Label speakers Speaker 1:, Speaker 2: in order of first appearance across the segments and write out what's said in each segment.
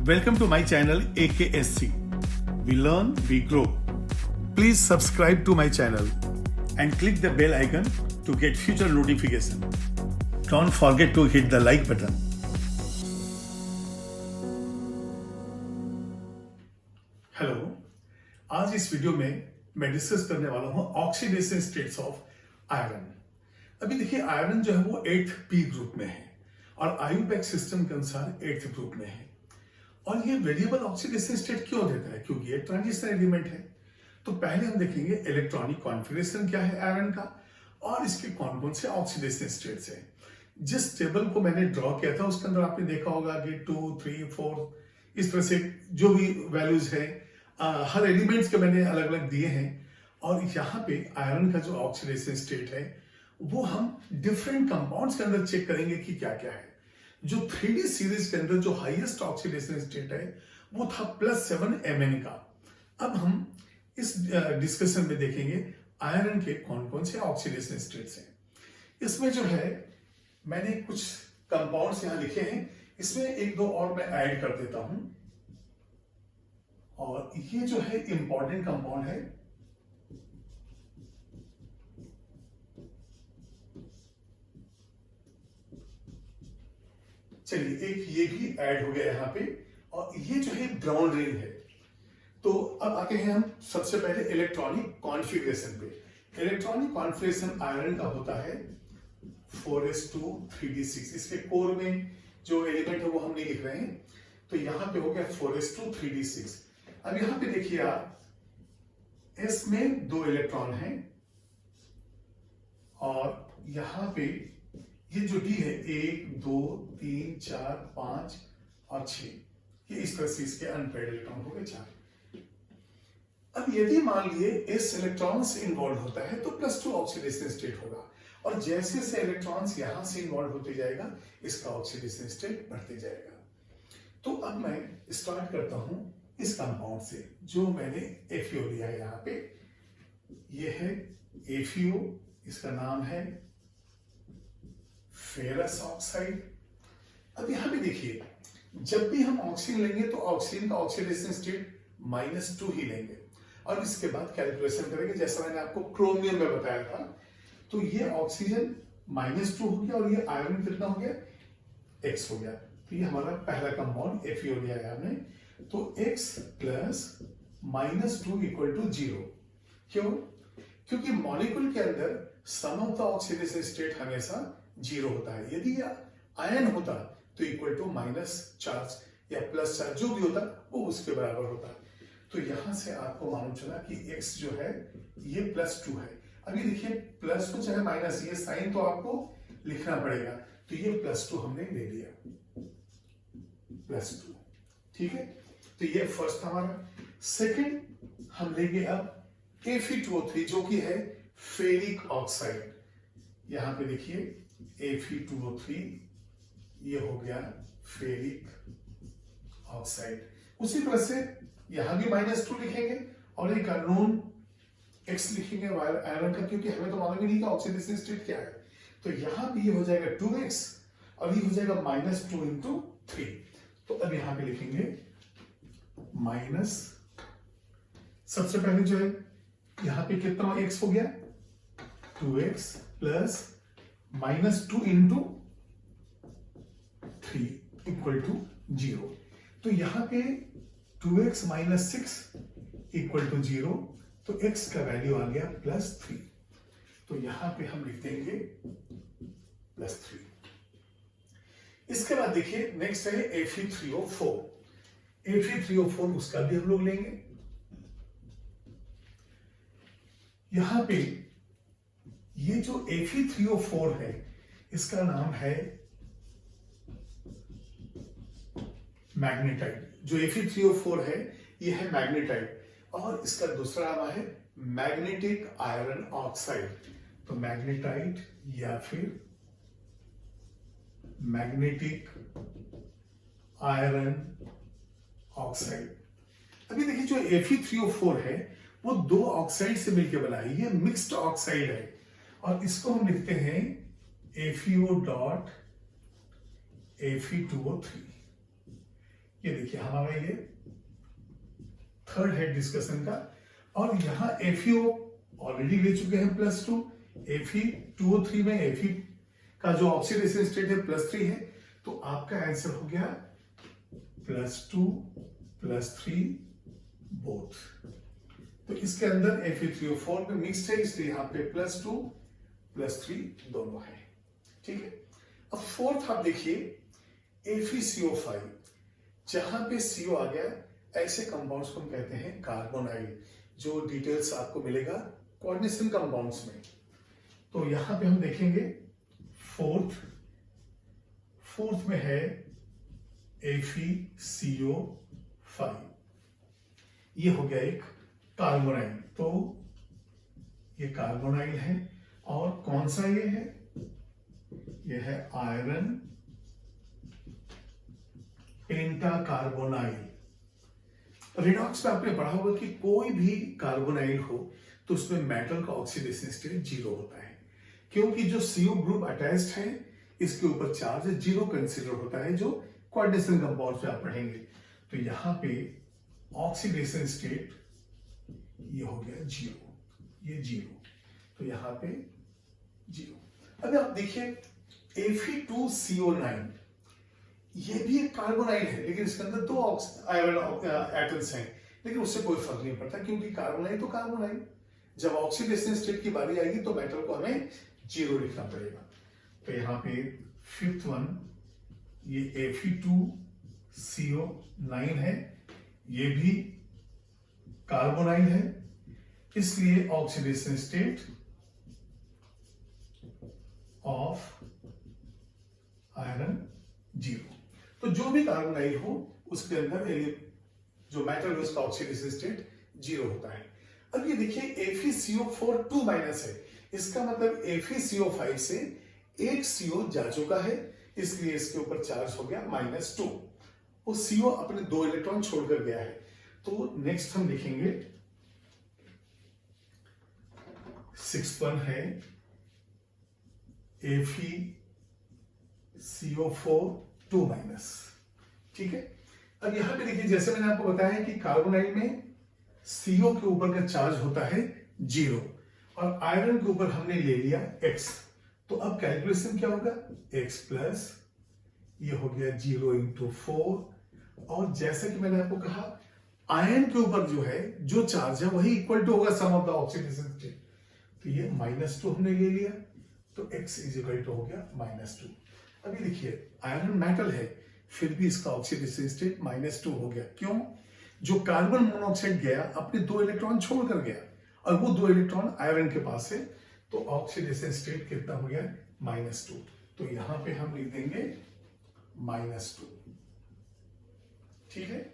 Speaker 1: Welcome to my channel AKSC. We learn, we grow. Please subscribe to my channel and click the bell icon to get future notification. Don't forget to hit the like button. Hello, आज इस video में मैं discuss करने वाला हूं oxidation states of iron. अभी देखिए iron जो है वो 8th पी ग्रुप में है और आयुपैक सिस्टम के अनुसार 8th ग्रुप में है। और ये वेरिएबल ऑक्सीडेशन स्टेट क्यों देता है? क्योंकि ये ट्रांजिशन एलिमेंट है। तो पहले हम देखेंगे इलेक्ट्रॉनिक कॉन्फ़िगरेशन क्या है आयरन का और इसके कौन कौन से ऑक्सीडेशन स्टेट्स हैं। जिस टेबल को मैंने ड्रॉ किया था उसके अंदर आपने देखा होगा कि 2, 3, 4 इस तरह से जो भी वैल्यूज है हर एलिमेंट्स के मैंने अलग अलग दिए हैं। और यहाँ पे आयरन का जो ऑक्सीडेशन स्टेट है वो हम डिफरेंट कंपाउंड्स के अंदर चेक करेंगे कि क्या क्या है। जो 3D सीरीज के अंदर जो हाईएस्ट ऑक्सीडेशन स्टेट है वो था +7 Mn का। अब हम इस डिस्कशन में देखेंगे आयरन के कौन कौन से ऑक्सीडेशन स्टेट्स हैं। इसमें जो है मैंने कुछ कंपाउंड्स यहां लिखे हैं, इसमें एक दो और मैं ऐड कर देता हूं। और ये जो है इंपॉर्टेंट कंपाउंड है, चलिए एक ये भी ऐड हो गया यहां पे। और ये जो है ब्राउन रिंग है। तो अब आते हैं हम सबसे पहले इलेक्ट्रॉनिक कॉन्फ़िगरेशन पे। इलेक्ट्रॉनिक कॉन्फ़िगरेशन आयरन का होता है 4s2 3d6। इसके कोर में जो एलिमेंट है वो हम नहीं लिख रहे हैं, तो यहां पे हो गया 4s2 3d6। अब यहां पे देखिए आप, s में 2 इलेक्ट्रॉन हैं और यहां पे ये जो d है 1, 2, 3, 4, 5 और 6, ये इस तरह से इसके अनपेयर्ड इलेक्ट्रॉन हो गए 4। अब यदि मान लिए s इलेक्ट्रॉन से इन्वॉल्व होता है तो +2 ऑक्सीडेशन स्टेट होगा और जैसे जैसे इलेक्ट्रॉन्स यहां से इन्वॉल्व होते जाएगा इसका ऑक्सीडेशन स्टेट बढ़ते जाएगा। तो अब मैं स्टार्ट करता हूं इस कंपाउंड से जो मैंने FeO लिया है। यहाँ पे ये है FeO, इसका नाम है फेरस ऑक्साइड। अब यहां पे देखिए जब भी हम ऑक्सीजन लेंगे तो ऑक्सीजन का ऑक्सीडेशन स्टेट -2 ही लेंगे और इसके बाद कैलकुलेशन करेंगे जैसा मैंने आपको क्रोमियम में बताया था। तो ये ऑक्सीजन -2 हो गया और ये आयरन कितना हो गया? X हो गया। तो ये हमारा पहला कंपाउंड FeO लिया है हमने। तो X + -2 = 0। क्यों? क्योंकि मॉलिक्यूल के अंदर सम ऑफ द ऑक्सीडेशन स्टेट हमेशा 0 होता है। यदि आयन होता तो इक्वल टू माइनस चार्ज या प्लस चार्ज जो भी होता वो उसके बराबर होता। तो यहां से आपको मालूम चला कि X जो है ये +2 है। अभी देखिए प्लस को चाहे माइनस, ये साइन तो आपको लिखना पड़ेगा। तो ये +2 हमने ले लिया, +2। ठीक है, तो ये फर्स्ट हमारा। सेकंड हम लेंगे अब Fe2O3 जो कि है फेरिक ऑक्साइड। यहां पे देखिए Fe2O3 ये हो गया फेरिक ऑक्साइड। उसी तरह से यहां भी -2 लिखेंगे और एक अननोन X लिखेंगे आयरन का, क्योंकि हमें तो मालूम ही नहीं कि ऑक्सीडेशन स्टेट क्या है। तो यहां पे ये हो जाएगा 2x और ये हो जाएगा -2 × 3। तो अब यहां पे लिखेंगे माइनस, सबसे पहले जो है यहां पे कितना x हो गया 2x प्लस -2 × 3 = 0। तो यहां पे 2x - 6 = 0। तो x का वैल्यू आ गया +3। तो यहां पे हम लिख देंगे +3। इसके बाद देखिए नेक्स्ट है Fe3O4। Fe3O4 उसका भी हम लोग लेंगे। यहां पे ये जो Fe3O4 है इसका नाम है मैग्नेटाइट। जो Fe3O4 है ये है मैग्नेटाइट और इसका दूसरा नाम है मैग्नेटिक आयरन ऑक्साइड। तो मैग्नेटाइट या फिर मैग्नेटिक आयरन ऑक्साइड। अभी देखिए जो Fe3O4 है वो 2 ऑक्साइड से मिलकर बना है, ये मिक्स्ड ऑक्साइड है और इसको हम लिखते हैं FeO.Fe2O3। ये देखिए हमारा ये थर्ड हेड डिस्कशन का, और यहाँ FeO ऑलरेडी ले चुके हैं +2, Fe2O3 में Fe का जो ऑक्सीडेशन स्टेट है +3 है, तो आपका आंसर हो गया +2 +3 बोथ। तो इसके अंदर Fe3O4 में मिक्स्ड है, इसलिए यहाँ पे +2 +3 दोनों है। ठीक है, अब फोर्थ आप देखिए FeCO5, जहां पे CO आ गया, ऐसे कंपाउंड्स को हम कहते हैं कार्बोनाइल, जो डिटेल्स आपको मिलेगा कोऑर्डिनेशन कंपाउंड्स में। तो यहां पे हम देखेंगे फोर्थ में है FeCO5, ये हो गया एक कार्बोनाइल, तो ये कार्बोनाइल है। और कौन सा ये है? ये है आयरन पेंटाकार्बोनाइल। रिडॉक्स में आपने पढ़ा होगा कि कोई भी कार्बोनाइल हो तो उसमें मेटल का ऑक्सीडेशन स्टेट 0 होता है, क्योंकि जो CO ग्रुप अटैच्ड है इसके ऊपर चार्ज 0 कंसीडर होता है, जो कोऑर्डिनेशन कंपाउंड्स में आप पढ़ेंगे। तो यहां पे ऑक्सीडेशन स्टेट ये हो गया 0, ये 0, तो यहां पे 0। अब आप देखिए Fe2CO9, ये भी एक कार्बोनाइल है, लेकिन इसके अंदर 2 आयरन एटम्स हैं, लेकिन उससे कोई फर्क नहीं पड़ता, क्योंकि कार्बोनाइल तो कार्बोनाइल। जब ऑक्सीडेशन स्टेट की बारी आएगी तो मेटल को हमें 0 लिखना पड़ेगा। तो यहाँ पे फिफ्थ वन ये Fe2CO9 है, ये भी कार्बोनाइल है, इसलिए ऑक्सीडेशन स्टेट ऑफ आयरन 0। तो जो भी कार्बोनाइल हो उसके अंदर जो मेटल है उसका ऑक्सीडेशन स्टेट 0 होता है। अब ये देखिए FeCO4 2- है, इसका मतलब FeCO5 से एक CO जा चुका है, इसलिए इसके ऊपर चार्ज हो गया -2। वो CO अपने 2 इलेक्ट्रॉन छोड़कर गया है। तो नेक्स्ट हम लिखेंगे 6th वन है FeCO4 2-। ठीक है, अब यहां पे देखिए जैसे मैंने आपको बताया कि कार्बोनाइल में CO के ऊपर का चार्ज होता है 0, और आयरन के ऊपर हमने ले लिया X। तो अब कैलकुलेशन क्या होगा? X प्लस ये हो गया 0 × 4, और जैसा कि मैंने आपको कहा आयरन के ऊपर जो है जो चार्ज है वही इक्वल टू होगा सम ऑफ द ऑक्सीडेशन स्टेट। तो ये -2 हमने ले लिया, तो X = हो गया -2। अभी देखिए आयरन मेटल है, फिर भी इसका ऑक्सीडेशन स्टेट -2 हो गया। क्यों? जो कार्बन मोनोऑक्साइड गया अपने 2 इलेक्ट्रॉन छोड़कर गया, और वो 2 इलेक्ट्रॉन आयरन के पास है, तो ऑक्सीडेशन स्टेट कितना हो गया? -2। तो यहां पे हम लिख देंगे -2। ठीक है,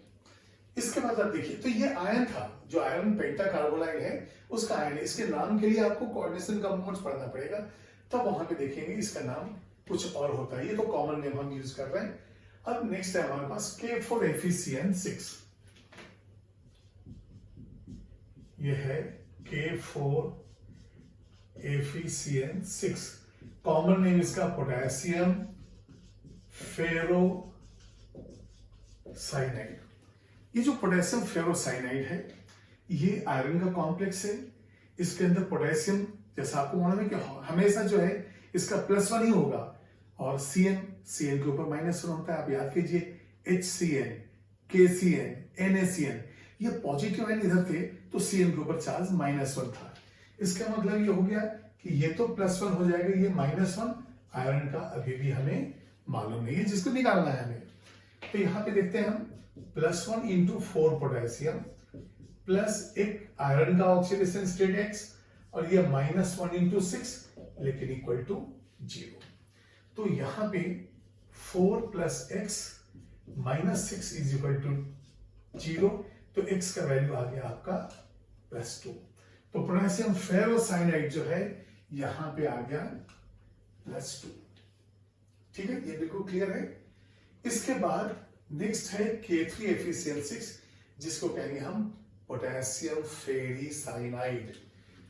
Speaker 1: इसके बाद आप देखिए, तो ये आयन था, जो आयरन पेंटाकार्बोनाइल है उसका आयन है। इसके नाम के लिए आपको कोऑर्डिनेशन कंपाउंड्स पढ़ना पड़ेगा, तब वहां पे देखेंगे इसका नाम कुछ और होता है। ये तो कॉमन नेम हम यूज कर रहे हैं। अब नेक्स्ट है हमारे पास K4FeCN6। ये है K4FeCN6, कॉमन नेम इसका पोटेशियम फेरोसाइनाइड। ये जो पोटेशियम फेरोसाइनाइड है ये आयरन का कॉम्प्लेक्स है। इसके अंदर पोटेशियम, जैसा आपको मालूम है कि हमेशा जो है इसका +1 ही होगा, और CN के ऊपर -1 होता है। आप याद कीजिए HCN, KCN, NaCN, ये पॉजिटिव आयन इधर थे, तो CN के ऊपर चार्ज -1 था। इसका मतलब ये हो गया कि ये तो +1 हो जाएगा, ये -1 आयरन का अभी भी हमें मालूम नहीं है, जिसको निकालना है हमें। तो यहां पे देखते हैं हम +1 × 4 पोटेशियम प्लस एक आयरन का ऑक्सीडेशन स्टेट X, और ये -1 × 6, लेकिन इक्वल टू 0। तो यहां पे 4 + X -6 = 0, तो X का वैल्यू आ गया आपका +2। तो पोटेशियम फेरोसाइनाइड जो है यहां पे आ गया +2। ठीक है, ये बिल्कुल क्लियर है। इसके बाद नेक्स्ट है K3FeCN6, जिसको कहेंगे हम पोटेशियम फेरिसाइनाइड।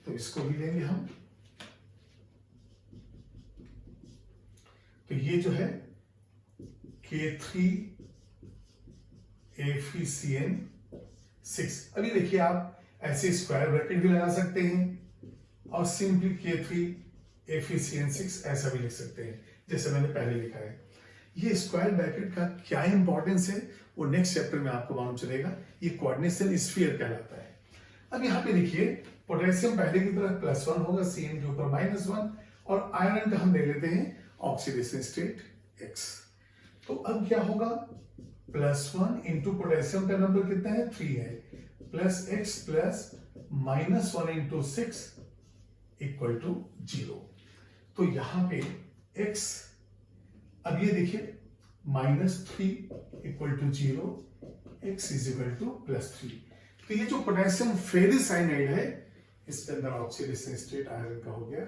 Speaker 1: तो इसको भी लेंगे हम। तो ये जो है K3 FeCN6। अभी देखिए आप ऐसे स्क्वायर ब्रैकेट भी लगा सकते हैं और सिंपली K3 FeCN6 ऐसा भी लिख सकते हैं जैसे मैंने पहले लिखा है। ये स्क्वायर ब्रैकेट का क्या इंपॉर्टेंस है वो नेक्स्ट चैप्टर में आपको मालूम चलेगा। ये कोऑर्डिनेशन स्फीयर कहलाता है। अब यहाँ पे देखिए पोटेशियम पहले की तरह +1 होगा, Cn के ऊपर -1, और आयरन का हम ले लेते हैं ऑक्सीडेशन स्टेट X। तो अब क्या होगा, +1 इंटू पोटेशियम का नंबर कितना है 3 है, plus X plus -1 into 6 equal to 0। तो यहां पे X, अब ये देखिए -3 equal to 0, X is equal to +3। तो ये जो पोटेशियम फेरिसाइनाइड है इसके अंदर ऑक्सीडेशन स्टेट आयरन का हो गया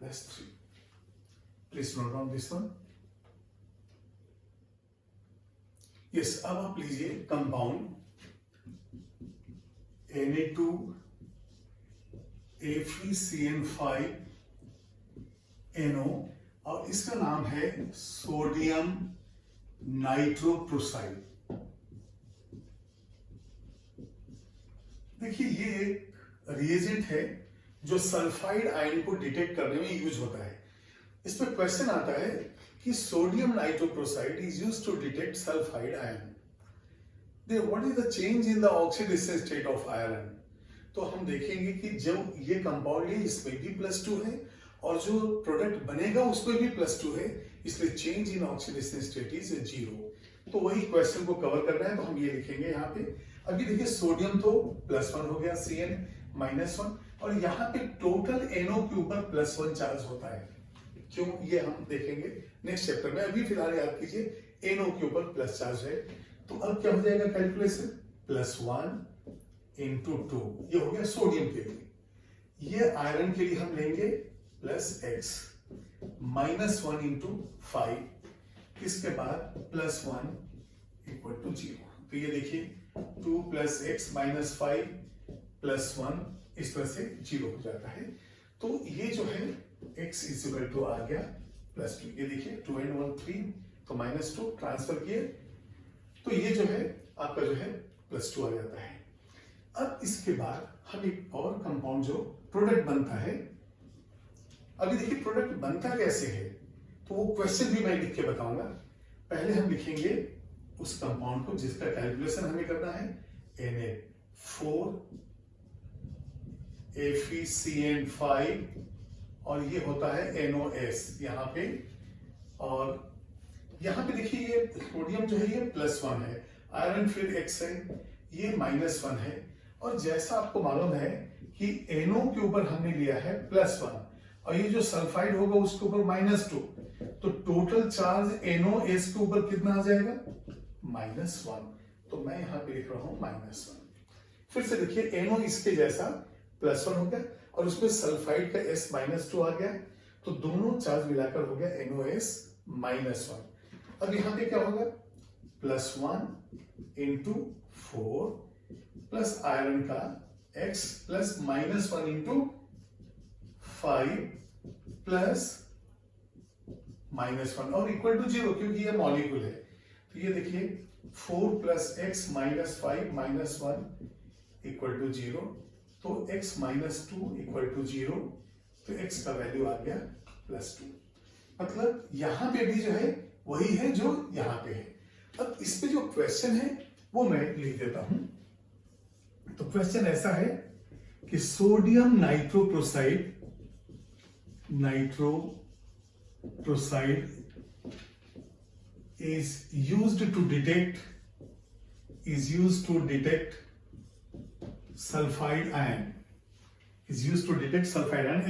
Speaker 1: +3। Please note down this one. Yes, अब आप लीजिए कंपाउंड Na2FeCN5NO और इसका नाम है सोडियम नाइट्रोप्रोसाइड। देखिए ये एक रिएजेंट है जो सल्फाइड आयन को डिटेक्ट करने में यूज होता है। इस पर क्वेश्चन आता है कि sodium nitroprusside is used to detect sulphide ion. What is the change in the oxidation state of iron. तो हम देखेंगे कि जब ये कंपाउंड है इसमें भी +2 है और जो प्रोडक्ट बनेगा उसमें भी +2 है, इसलिए change in oxidation state is 0। तो वही क्वेश्चन को कवर करना है, तो हम ये लिखेंगे यहाँ पे। अभी देखिए सोडियम तो +1 हो गया, Cn -1, और यहाँ पे टोटल NO के ऊपर +1 चार्ज होता है। क्यों, ये हम देखेंगे नेक्स्ट चैप्टर में। अभी फिलहाल याद कीजिए NO के ऊपर प्लस चार्ज है। तो अब क्या हो जाएगा कैलकुलेशन, +1 इंटू 2, ये हो गया सोडियम के लिए। ये आयरन के लिए हम लेंगे +X, -1 इंटू 5, इसके बाद +1 इक्वल टू 0। तो ये देखिए 2 + X - 5 +1 इस तरह से 0 हो जाता है। तो ये जो है X इज इक्वल टू आ गया +2। ये देखिए 2 and 1 3, तो -2 ट्रांसफर किए, तो ये जो है आपका जो है +2 आ जाता है। अब इसके बाद हम एक और कंपाउंड जो प्रोडक्ट बनता है, अभी देखिए प्रोडक्ट बनता कैसे है, तो वो क्वेश्चन भी मैं लिख के बताऊंगा। पहले हम लिखेंगे उस कंपाउंड को जिसका कैलकुलेशन हमें करना है, Na4FeCN5, और ये होता है NOS यहाँ पे। और यहाँ पे देखिए ये सोडियम जो है ये +1 है, आयरन फिर X है, ये -1 है। और जैसा आपको मालूम है कि NO के ऊपर हमने लिया है +1 और ये जो सल्फाइड होगा उसके ऊपर -2, तो टोटल चार्ज NOS के ऊपर कितना आ जाएगा, -1। तो मैं यहाँ पे लिख रहा हूं -1। फिर से देखिए NO इसके जैसा +1 हो गया और उसमें सल्फाइड का S -2 आ गया, तो दोनों चार्ज मिलाकर हो गया NOS -1। अब यहाँ पे क्या होगा, +1 इंटू 4 प्लस आयरन का X प्लस -1 इंटू 5 प्लस -1 और इक्वल टू 0, क्योंकि ये मॉलिक्यूल है। तो ये देखिए 4 + X - 5 - 1 इक्वल टू 0, तो X -2 इक्वल टू 0, तो X का वैल्यू आ गया +2। मतलब यहां पे भी जो है वही है जो यहां पे है। अब इस पे जो क्वेश्चन है वो मैं लिख देता हूं। तो क्वेश्चन ऐसा है कि sodium nitroprusside is used to detect sulfide ion,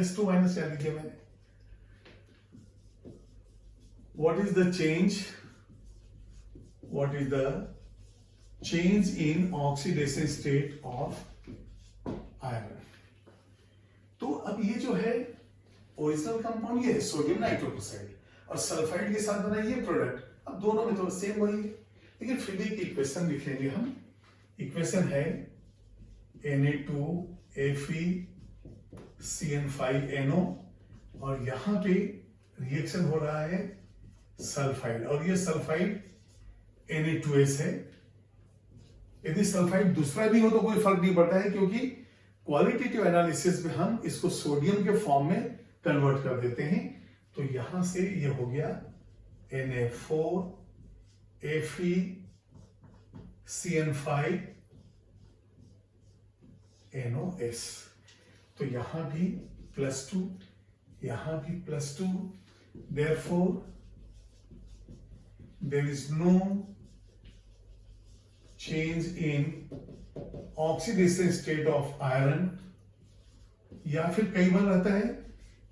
Speaker 1: S2 minus याद कीजिए मैंने। What is the change in oxidation state of iron? तो अब ये जो है ओरिजिनल कंपाउंड ये है सोडियम नाइट्रोप्रोसाइड और सल्फाइड के साथ बना ये प्रोडक्ट। अब दोनों में तो सेम वही है, लेकिन फिर भी एक इक्वेशन लिख लेंगे हम। इक्वेशन है Na2FeCN5NO और यहां पे रिएक्शन हो रहा है सल्फाइड, और ये सल्फाइड Na2S है, यदि सल्फाइड दूसरा भी हो तो कोई फर्क नहीं पड़ता है, क्योंकि क्वालिटेटिव एनालिसिस में हम इसको सोडियम के फॉर्म में कन्वर्ट कर देते हैं। तो यहां से ये हो गया Na4 FeCN5NOS। तो यहां भी +2, यहां भी +2, therefore there is no change in oxidation state of iron। या फिर कई बार रहता है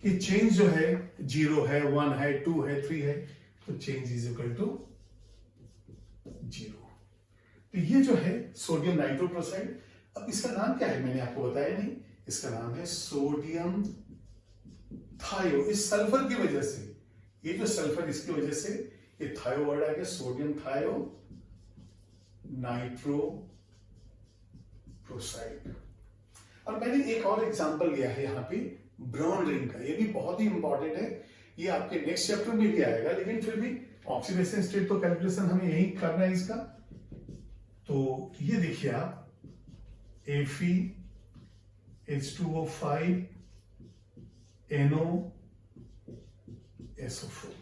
Speaker 1: कि चेंज जो है 0 है, 1 है, 2 है, 3 है, तो चेंज इज इक्वल टू 0। तो ये जो है सोडियम नाइट्रोक्लोराइड। अब इसका नाम क्या है मैंने आपको बताया नहीं, इसका नाम है सोडियम थायो। इस सल्फर की वजह से, ये जो सल्फर इसकी वजह से ये थायो वर्ड आ गया, सोडियम थायो नाइट्रोक्लोराइड। और मैंने एक और एग्जांपल लिया है यहाँ पे ब्राउन रिंग का, ये भी बहुत ही इंपॉर्टेंट है, ये आपके नेक्स्ट चैप्टर में भी आएगा, लेकिन फिर भी ऑक्सीडेशन स्टेट तो कैलकुलेशन हमें यही करना है इसका। तो ये देखिए आप FeH2O5NoSO4,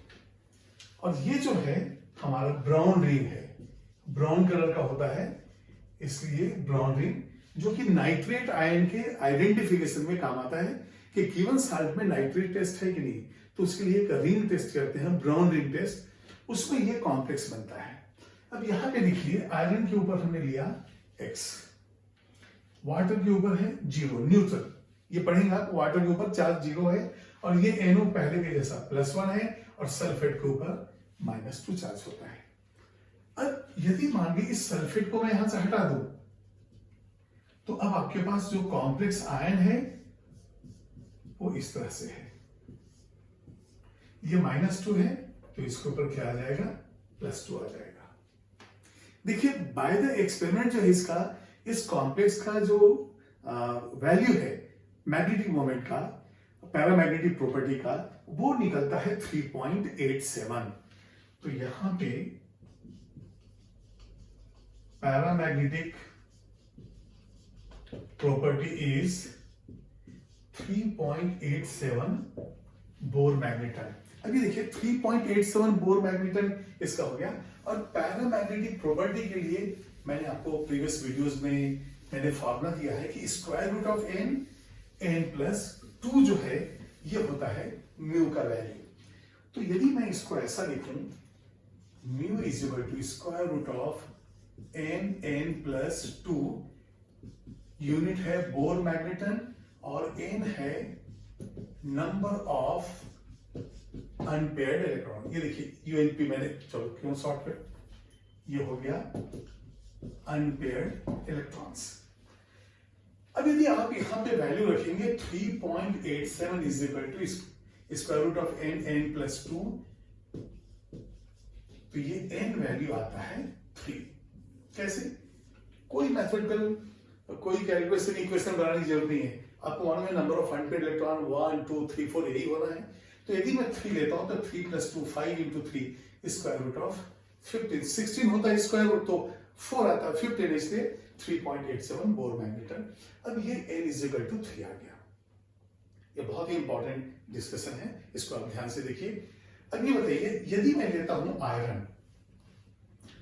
Speaker 1: और ये जो है हमारा ब्राउन रिंग है, ब्राउन कलर का होता है, इसलिए ब्राउन रिंग, जो कि नाइट्रेट आयन के आइडेंटिफिकेशन में काम आता है कि गिवन साल्ट में नाइट्रेट टेस्ट है कि नहीं, तो उसके लिए एक रिंग टेस्ट करते हैं, ब्राउन रिंग टेस्ट, उसमें ये कॉम्प्लेक्स बनता है। अब यहां पे देखिए आयरन के ऊपर हमने लिया X, वाटर के ऊपर है 0, न्यूट्रल। ये पढ़ेंगे आप, वाटर के ऊपर चार्ज 0 है, और ये NO पहले के जैसा +1 है, और सल्फेट के ऊपर -2 चार्ज होता है। अब यदि मान लीजिए इस सल्फेट को मैं यहां से हटा दूं, तो अब आपके पास जो कॉम्प्लेक्स आयन है वो इस तरह से है, ये -2 है, तो इसके ऊपर क्या आ जाएगा, +2 आ जाएगा। देखिए बाय द एक्सपेरिमेंट जो है इसका, इस कॉम्प्लेक्स का जो वैल्यू है मैग्नेटिक मोमेंट का, पैरामैग्नेटिक प्रॉपर्टी का, वो निकलता है 3.87। तो यहां पे paramagnetic property is 3.87 bore magneton. अभी देखिए 3.87 बोर मैग्नेटन इसका हो गया। और पैरामैग्नेटिक प्रॉपर्टी के लिए मैंने आपको प्रीवियस वीडियोस में मैंने फॉर्मूला दिया है कि स्क्वायर रूट ऑफ n+2 जो है ये होता है म्यू का वैल्यू। तो यदि मैं इसको ऐसा लिखूं, mu is equal to square root of n+2, unit है बोर मैग्नेटन, और n है नंबर ऑफ अनपेयर्ड इलेक्ट्रॉन। ये देखिए UNP मैंने, चलो क्यों शॉर्टकट, ये हो गया अनपेयर्ड इलेक्ट्रॉन्स। अब यदि आप यहां पे वैल्यू रखेंगे 3.87 is equal to square root of n+2, तो ये n वैल्यू आता है 3। कैसे? कोई मैथमेटिकल, कोई कैलकुलेशन इक्वेशन बनाने की जरूरत नहीं है, आपको मालूम है नंबर ऑफ अनपेयर्ड इलेक्ट्रॉन 1 2 3 4 यही होना है। तो यदि मैं 3 लेता हूं तो 3 + 2 5 × 3 स्क्वायर रूट ऑफ 15, 16 होता है स्क्वायर रूट, तो 4 आता है 15, इसलिए 3.87 बोर मैग्नेटन। अब ये n = 3 आ गया। ये बहुत ही इंपॉर्टेंट डिस्कशन है, इसको आप ध्यान से देखिए। अब ये बताइए यदि मैं लेता हूं आयरन,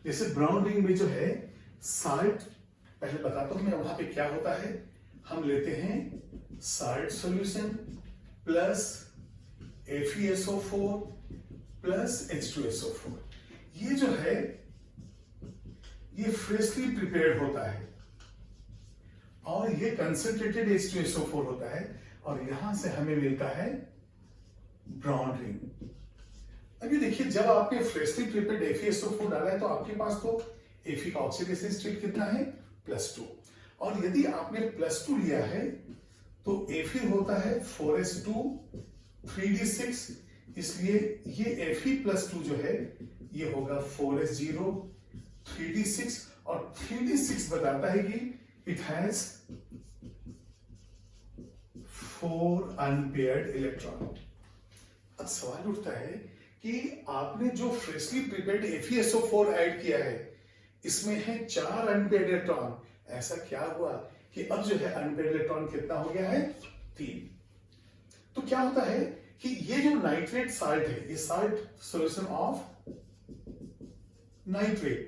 Speaker 1: जैसे ब्राउन रिंग में जो है साल्ट, पहले बताता हूं मैं वहां पे क्या होता है। हम लेते हैं salt solution plus FeSO4 plus H2SO4। ये जो है ये फ्रेशली प्रिपेयर्ड होता है, और ये कंसंट्रेटेड H2SO4 होता है, और यहां से हमें मिलता है ब्राउन रिंग। अभी देखिए जब आपने फ्रेशली प्रिपेयर्ड FeSO4 डाला है तो आपके पास तो Fe का ऑक्सीडेशन स्टेट कितना है, +2, और यदि आपने +2 लिया है तो Fe होता है 4s2 3d6, इसलिए ये Fe+2 जो है ये होगा 4s0 3d6, और 3d6 बताता है कि इट हैज 4 अनपेयर्ड इलेक्ट्रॉन। अब सवाल उठता है कि आपने जो फ्रेशली प्रिपेयर्ड FeSO4 ऐड किया है, इसमें है 4 अनपेड इलेक्ट्रॉन। ऐसा क्या हुआ कि अब जो है अनपेड इलेक्ट्रॉन कितना हो गया है, 3। तो क्या होता है कि ये जो नाइट्रेट साल्ट है, ये साल्ट सॉल्यूशन ऑफ नाइट्रेट,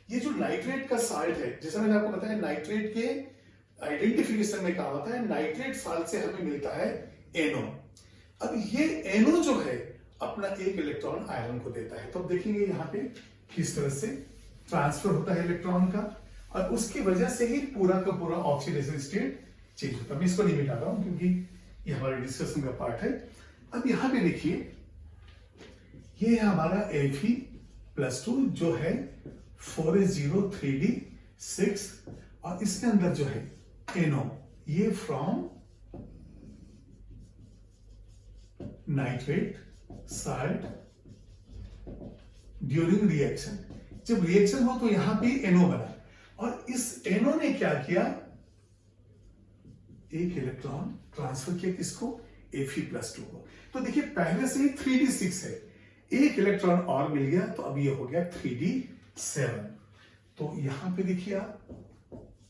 Speaker 1: ये जो नाइट्रेट का साल्ट है, जैसा मैंने आपको बताया नाइट्रेट के आइडेंटिफिकेशन में कहा होता है नाइट्रेट साल्ट से हमें मिलता है NO। अब ये NO जो है अपना एक इलेक्ट्रॉन आयरन को देता है। तो अब देखेंगे यहाँ पे किस तरह से ट्रांसफर होता है इलेक्ट्रॉन का, और उसकी वजह से ही पूरा का पूरा ऑक्सीडेशन स्टेट चेंज होता है। मैं इसको नहीं मिटा रहा हूं क्योंकि ये हमारे डिस्कशन का पार्ट है। अब यहां पे देखिए ये है हमारा Fe+2 जो है 4s0 3d6, और इसके अंदर जो है NO, ये from nitrate salt during reaction. जब रिएक्शन हो तो यहां पे NO बना, और इस NO ने क्या किया, एक इलेक्ट्रॉन ट्रांसफर किया किसको, Fe+2 को। तो देखिए पहले से ही 3d6 है, एक इलेक्ट्रॉन और मिल गया तो अब ये हो गया 3d7। तो यहां पे देखिए आप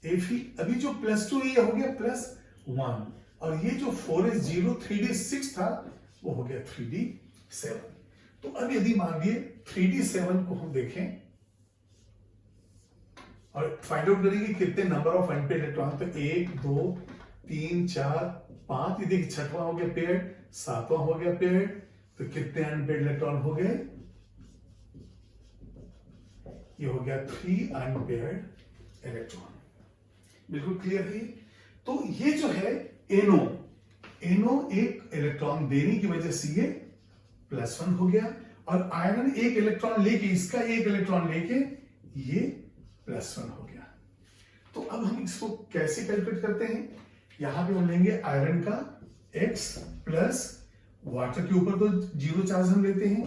Speaker 1: Fe अभी जो +2 ये हो गया +1, और ये जो 4s0 3d6 था वो हो गया 3d7। तो अब यदि मान लिए 3d7 को हम देखें और फाइंड आउट करेंगे कितने नंबर ऑफ अनपेड इलेक्ट्रॉन, तो 1 2 3 4 5, ये देखिए छठवां हो गया पेयर, सातवां हो गया पेयर, तो कितने अनपेड इलेक्ट्रॉन हो गए, ये हो गया 3 अनपेयर्ड इलेक्ट्रॉन। बिल्कुल क्लियर है। तो ये जो है NO एक इलेक्ट्रॉन देने की वजह से ये +1 हो गया, और आयरन एक इलेक्ट्रॉन लेके, इसका एक इलेक्ट्रॉन लेके ये +1 हो गया। तो अब हम इसको कैसे कैलकुलेट करते हैं, यहां पे हम लेंगे आयरन का X प्लस वाटर के ऊपर तो 0 चार्ज हम लेते हैं,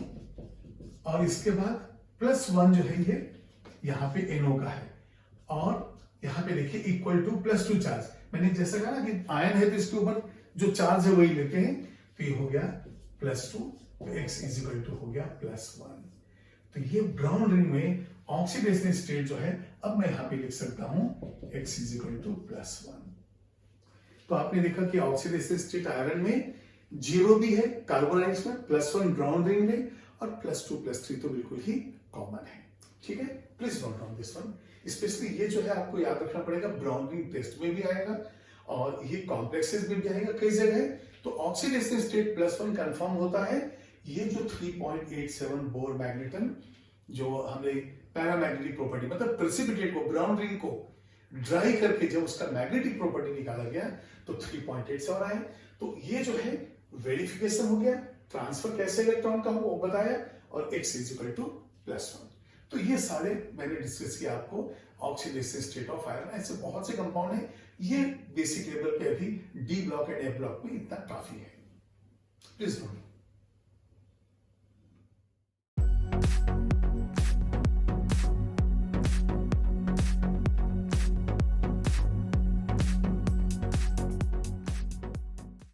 Speaker 1: और इसके बाद +1 जो है ये यहां पे NO का है, और यहां पे देखिए इक्वल टू +2 चार्ज। मैंने जैसा कहा ना कि आयन है तो इसके ऊपर जो चार्ज है वही लेते हैं, तो ये हो गया +2, तो X = हो गया +1। तो ये ब्राउन रिंग में ऑक्सीडेशन स्टेट जो है, अब मैं यहां पे लिख सकता हूं X = +1। तो आपने देखा कि ऑक्सीडेशन स्टेट आयरन में 0 भी है कार्बोनाइड्स में, +1 ब्राउन रिंग में, और +2 +3 तो बिल्कुल ही कॉमन है। ठीक है, please note down this one. Specially ये जो है आपको याद रखना पड़ेगा, ब्राउन रिंग टेस्ट में भी आएगा और ये कॉम्प्लेक्सेस में भी आएगा कई जगह। तो ऑक्सीडेशन स्टेट +1 कंफर्म होता है। ये जो 3.87 बोर मैग्नेटन, जो हमने पैरामैग्नेटिक प्रॉपर्टी मतलब प्रेसिपिटेट को, ब्राउन रिंग को ड्राई करके जब उसका मैग्नेटिक प्रॉपर्टी निकाला गया तो 3.87 आया। तो ये जो है वेरिफिकेशन हो गया, ट्रांसफर कैसे इलेक्ट्रॉन का हो वो बताया, और X = +1। तो ये सारे मैंने डिस्कस किया आपको ऑक्सीडेशन स्टेट ऑफ आयरन। ऐसे बहुत से कंपाउंड हैं, ये बेसिक लेवल पे अभी D block and F block में इतना काफी है। Please note.